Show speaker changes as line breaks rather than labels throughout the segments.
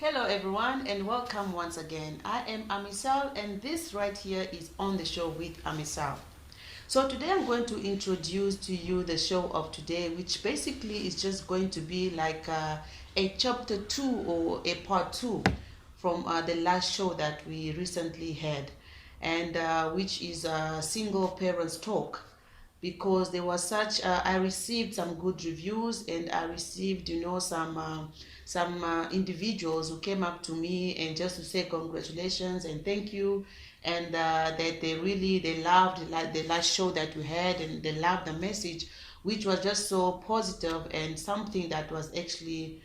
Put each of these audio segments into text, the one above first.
Hello everyone and welcome once again. I am Amisal and this right here is On the Show with Amisal. So today I'm going to introduce to you the show of today, which basically is just going to be like a chapter 2 or a part 2 from the last show that we recently had, and which is Single Parents Talk, because there was such I received some good reviews, and I received some individuals who came up to me and just to say congratulations and thank you, and that they loved like the last show that we had, and they loved the message, which was just so positive and something that was actually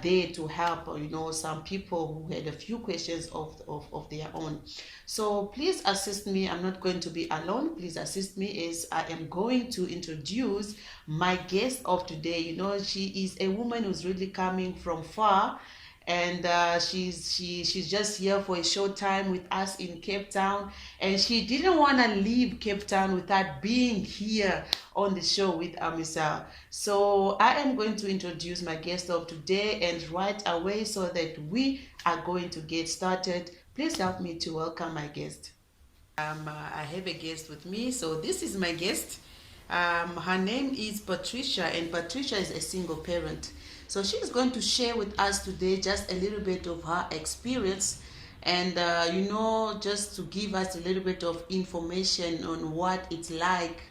there to help some people who had a few questions of their own. So please assist me. I'm not going to be alone. Please assist me as I am going to introduce my guest of today. She is a woman who's really coming from far, and she's just here for a short time with us in Cape Town, and she didn't want to leave Cape Town without being here on the show with Amisa. So I am going to introduce my guest of today and right away, so that we are going to get started. Please help me to welcome my guest. I have a guest with me, so this is my guest. Her name is Patricia, and Patricia is a single parent. So she's going to share with us today just a little bit of her experience, and just to give us a little bit of information on what it's like,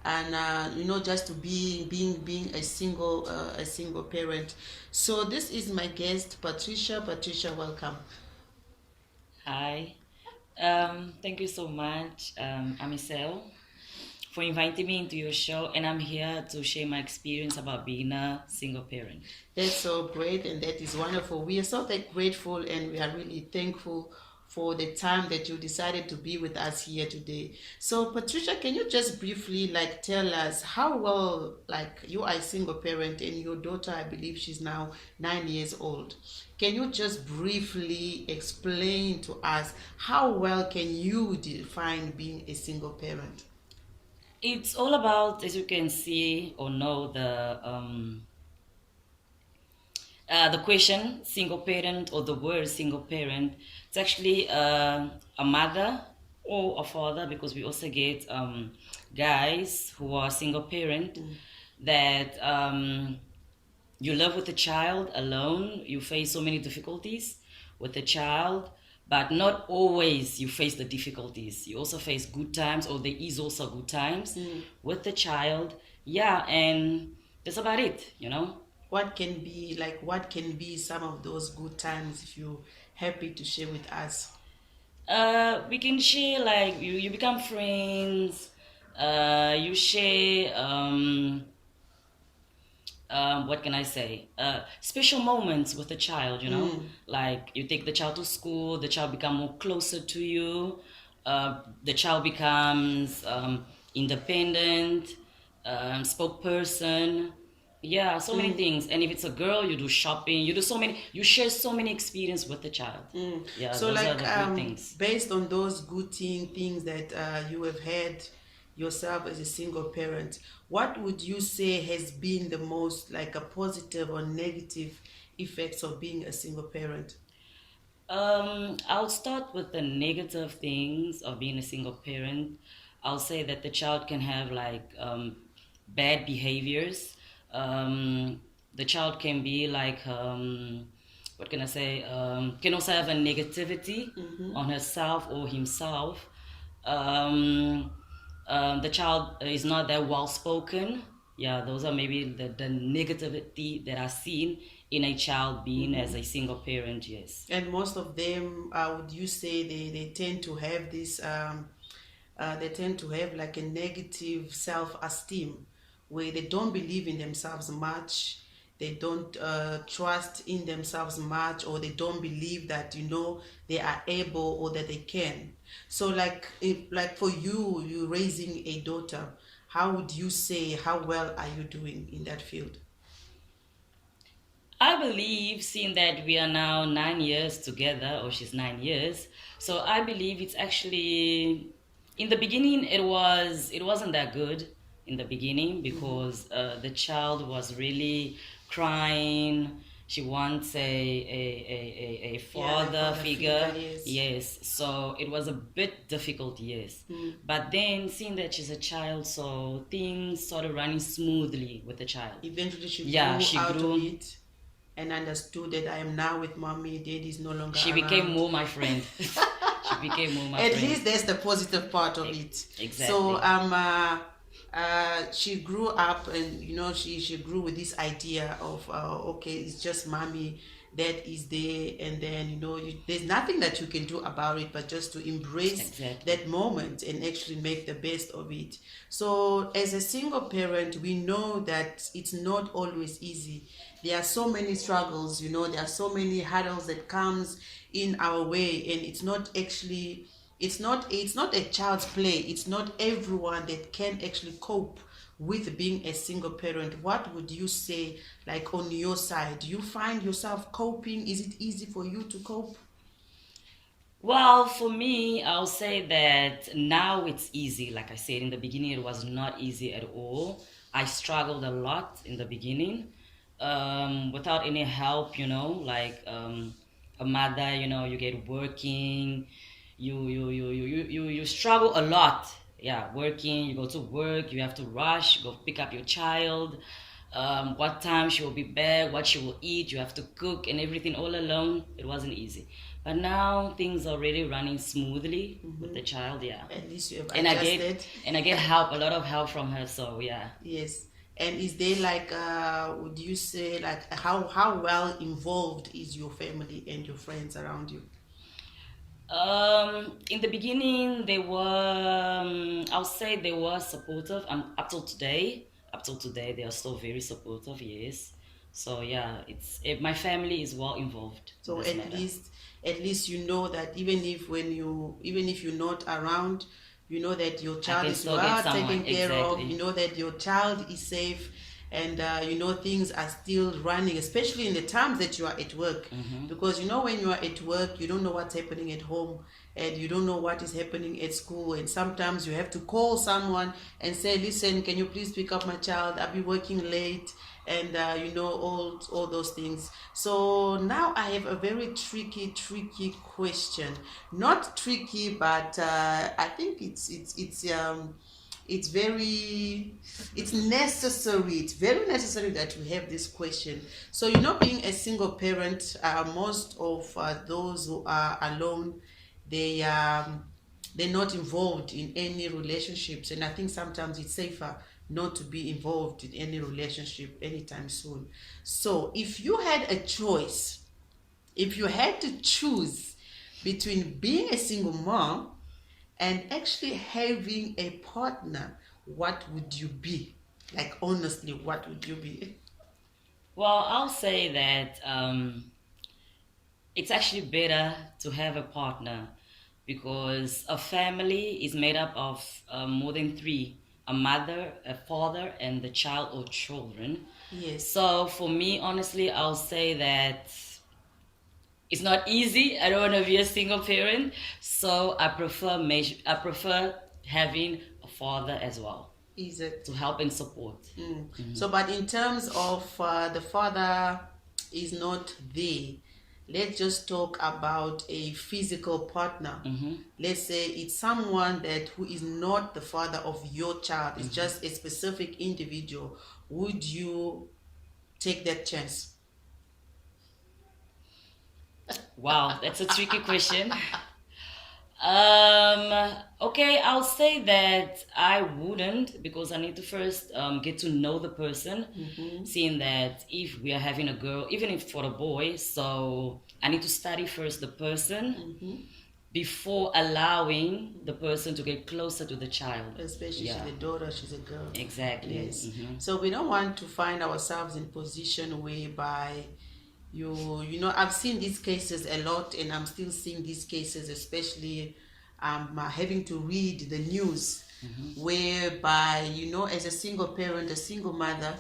and just to being a single parent. So this is my guest, Patricia. Patricia, welcome.
Hi. Thank you so much, Amisel, for inviting me into your show, and I'm here to share my experience about being a single parent.
That's so great, and that is wonderful. We are so grateful, and we are really thankful for the time that you decided to be with us here today. So, Patricia, can you just briefly tell us how well, you are a single parent, and your daughter, I believe she's now 9 years old. Can you just briefly explain to us how well can you define being a single parent?
It's all about, as you can see or know, the question single parent or the word single parent. It's actually a mother or a father, because we also get guys who are single parent that you live with a child alone. You face so many difficulties with a child, but not always you face the difficulties. You also face good times, or there is also good times with the child. Yeah, and that's about it.
What can be some of those good times, if you're happy to share with us?
We can share, like, you become friends. You share what can I say? Special moments with the child. Like, you take the child to school, the child become more closer to you. The child becomes independent, spokesperson. Yeah, so many things. And if it's a girl, you do shopping. You do so many. You share so many experience with the child. Yeah,
So,
those are the great things.
based on those good things that you have had yourself as a single parent, what would you say has been the most, like, a positive or negative effects of being a single parent?
I'll start with the negative things of being a single parent. I'll say that the child can have, like, bad behaviors. The child can be like, what can I say? Can also have a negativity on herself or himself. Um, the child is not that well spoken. Yeah, those are maybe the negativity that I've seen in a child being as a single parent. Yes.
And most of them, would you say they tend to have this, they tend to have like a negative self-esteem, where they don't believe in themselves much, they don't trust in themselves much, or they don't believe that they are able, or that they can. So, like, if, like, for you raising a daughter, how would you say, how well are you doing in that field?
I believe, seeing that we are now 9 years together, or she's 9 years, so I believe it's actually, in the beginning, it wasn't that good in the beginning, because the child was really crying. She wants a
Yeah, like
father
father
figure.
figure, yes.
Yes. So it was a bit difficult, yes.
Mm.
But then seeing that she's a child, so things started running smoothly with the child.
Eventually, she
Yeah,
grew
she
out of
grew.
it and understood that I am now with mommy, daddy is no longer
She became
around.
more my friend. She became more my
At
friend.
least that's the positive part of it.
Exactly.
So she grew up, and you know, she grew with this idea of okay, it's just mommy that is there, and then you know there's nothing that you can do about it but just to embrace
Exactly.
that moment and actually make the best of it. So as a single parent, we know that it's not always easy. There are so many struggles, you know, there are so many hurdles that comes in our way, and it's not a child's play. It's not everyone that can actually cope with being a single parent. What would you say, like on your side? Do you find yourself coping? Is it easy for you to cope?
Well, for me, I'll say that now it's easy. Like I said, in the beginning, it was not easy at all. I struggled a lot in the beginning, without any help, like a mother, you get working, you struggle a lot. Yeah, working, you go to work, you have to rush, go pick up your child, what time she will be back, what she will eat, you have to cook and everything all alone. It wasn't easy. But now things are really running smoothly with the child, yeah.
At least you have
And I get
adjusted.
and I get help, a lot of help from her, so yeah.
Yes. And is there like would you say like how well involved is your family and your friends around you?
In the beginning, they were, I'll say they were supportive. Up till today, they are still very supportive. Yes. So yeah, my family is well involved in
So
this
at
matter.
least you know that even if you're not around, you know that your
I
child
can
is
still get
well
someone,
taken care of. You
exactly.
know that your child is safe, and you know things are still running, especially in the times that you are at work. Because you know when you are at work, you don't know what's happening at home, and you don't know what is happening at school. And sometimes you have to call someone and say, "Listen, can you please pick up my child? I'll be working late." And you know all those things. So now I have a very tricky question. Not tricky, but I think it's very it's necessary. It's very necessary that we have this question. So you know, being a single parent, most of those who are alone, they they're not involved in any relationships, and I think sometimes it's safer not to be involved in any relationship anytime soon. So if you had a choice, if you had to choose between being a single mom and actually having a partner, what would you be? Like honestly, what would you be?
Well, I'll say that it's actually better to have a partner because a family is made up of more than three: a mother, a father, and the child or children.
Yes.
So for me, honestly, I'll say that it's not easy. I don't want to be a single parent, so I prefer having a father as well
Is it?
to help and support.
So, but in terms of the father is not there, let's just talk about a physical partner. Let's say it's someone that who is not the father of your child, it's just a specific individual. Would you take that chance?
Wow, that's a tricky question. Okay, I'll say that I wouldn't because I need to first get to know the person. Seeing that if we are having a girl, even if for a boy, so I need to study first the person before allowing the person to get closer to the child.
Especially
Yeah,
she's a daughter, she's a girl.
exactly.
Yes. So we don't want to find ourselves in position whereby you know, I've seen these cases a lot, and I'm still seeing these cases, especially having to read the news, whereby you know, as a single parent, a single mother,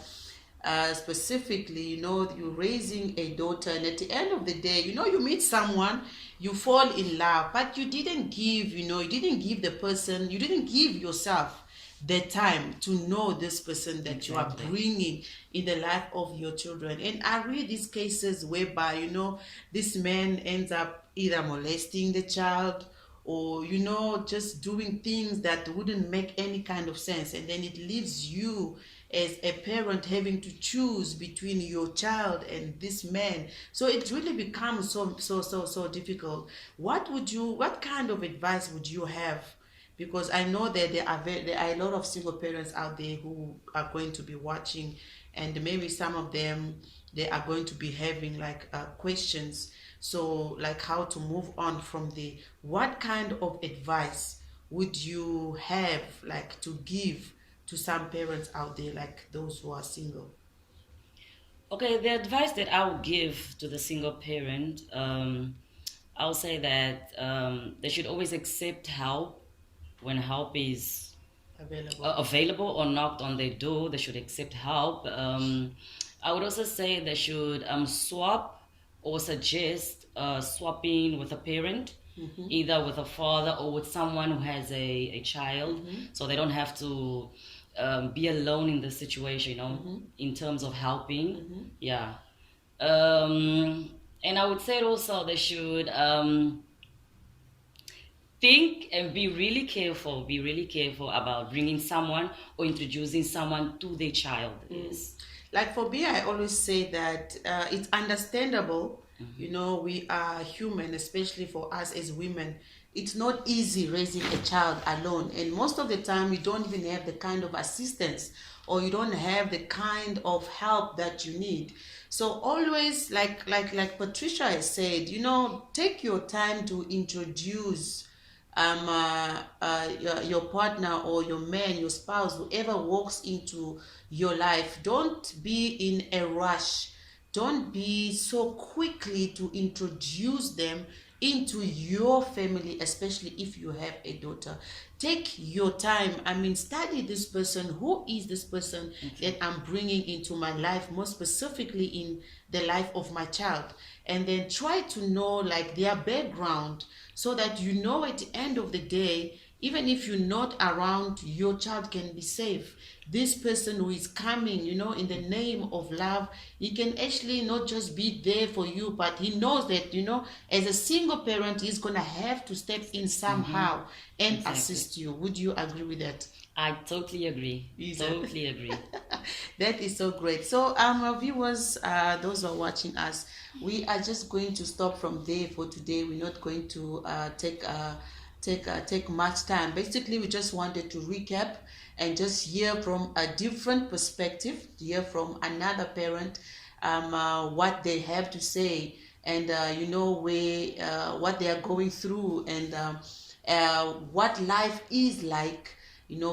specifically, you know, you're raising a daughter, and at the end of the day, you know, you meet someone, you fall in love, but you didn't give, you know, you didn't give the person, you didn't give yourself the time to know this person that you are
Exactly.
bringing in the life of your children. And I read these cases whereby, this man ends up either molesting the child or, just doing things that wouldn't make any kind of sense. And then it leaves you as a parent having to choose between your child and this man. So it really becomes so difficult. What kind of advice would you have? Because I know that there are a lot of single parents out there who are going to be watching, and maybe some of them, they are going to be having like questions. So like how to move on from the what kind of advice would you have like to give to some parents out there, like those who are single?
Okay, the advice that I would give to the single parent, I'll say that they should always accept help when help is
Available.
available or knocked on their door. They should accept help. I would also say they should swap or suggest swapping with a parent, either with a father or with someone who has a child, so they don't have to be alone in the situation, in terms of helping. Yeah. And I would say also they should think and be really careful about bringing someone or introducing someone to their child. Yes.
Like for me, I always say that it's understandable. We are human, especially for us as women. It's not easy raising a child alone, and most of the time, you don't even have the kind of assistance, or you don't have the kind of help that you need. So always, like Patricia has said, take your time to introduce your partner or your man, your spouse, whoever walks into your life. Don't be in a rush. Don't be so quickly to introduce them into your family, especially if you have a daughter. Take your time. I mean, study this person. Who is this person that I'm bringing into my life, more specifically in the life of my child? And then try to know like their background, so that at the end of the day, even if you're not around, your child can be safe. This person who is coming, in the name of love, he can actually not just be there for you, but he knows that, as a single parent, he's going to have to step in somehow and
Exactly.
assist you. Would you agree with that?
I totally agree.
Is it?
Totally agree.
That is so great. So, our viewers, those who are watching us, we are just going to stop from there for today. We're not going to take much time. Basically, we just wanted to recap and just hear from a different perspective, hear from another parent, what they have to say, and what they are going through, and what life is like,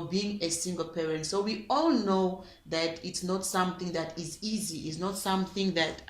being a single parent. So we all know that it's not something that is easy. It's not something that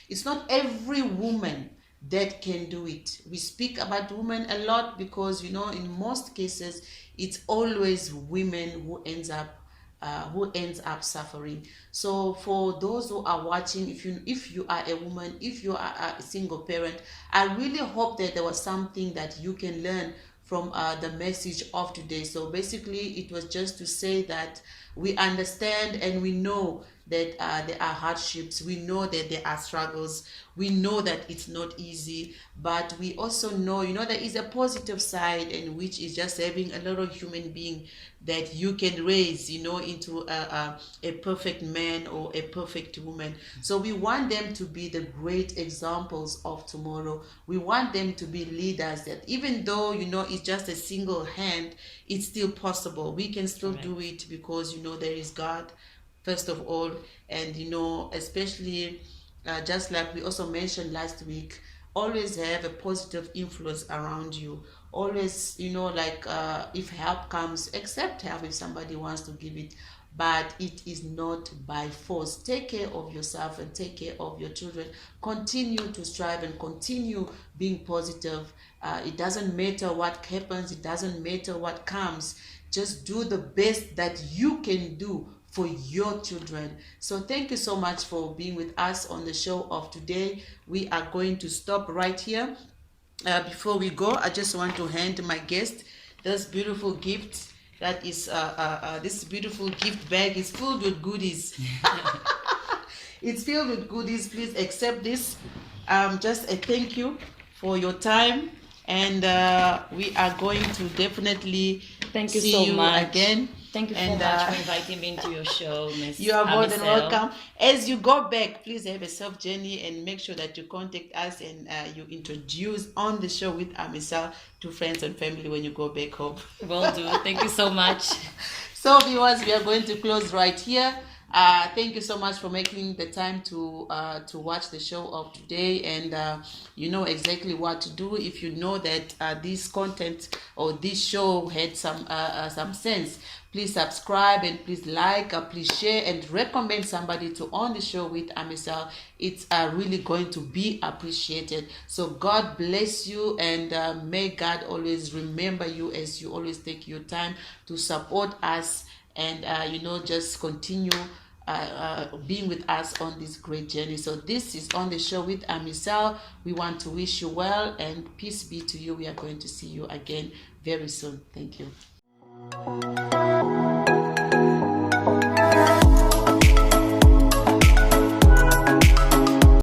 it's not every woman that can do it. We speak about women a lot because in most cases it's always women who ends up suffering. So for those who are watching, if you are a woman, if you are a single parent, I really hope that there was something that you can learn from the message of today. So basically, it was just to say that we understand and we know that there are hardships. We know that there are struggles. We know that it's not easy, but we also know, there is a positive side, and which is just having a lot of human being that you can raise, into a perfect man or a perfect woman. So we want them to be the great examples of tomorrow. We want them to be leaders that even though, it's just a single hand, it's still possible. We can still do it because, there is God, first of all, and especially just like we also mentioned last week, always have a positive influence around you. Always, if help comes, accept help if somebody wants to give it, but it is not by force. Take care of yourself and take care of your children. Continue to strive and continue being positive. It doesn't matter what happens, it doesn't matter what comes. Just do the best that you can do for your children. So thank you so much for being with us on the show of today. We are going to stop right here. Before we go, I just want to hand my guest this beautiful gift that is this beautiful gift bag is filled with goodies. It's filled with goodies. Please accept this. Just a thank you for your time, and we are going to definitely
Thank you
see
so
you
much.
again.
Thank you so
And
much for inviting me into your show, Miss
you are more than
Amisel.
welcome. As you go back, please have a self journey and make sure that you contact us and you introduce on the show with Amisel to friends and family when you go back home.
Will do. Thank you so much.
So viewers, we are going to close right here. Thank you so much for making the time to watch the show of today, and you know exactly what to do if you know that this content or this show had some sense. Please subscribe and please like, please share and recommend somebody to on the show with Amisel. It's really going to be appreciated. So God bless you, and may God always remember you as you always take your time to support us, and you know, just continue being with us on this great journey. So this is on the show with Amisel. We want to wish you well and peace be to you. We are going to see you again very soon. Thank you.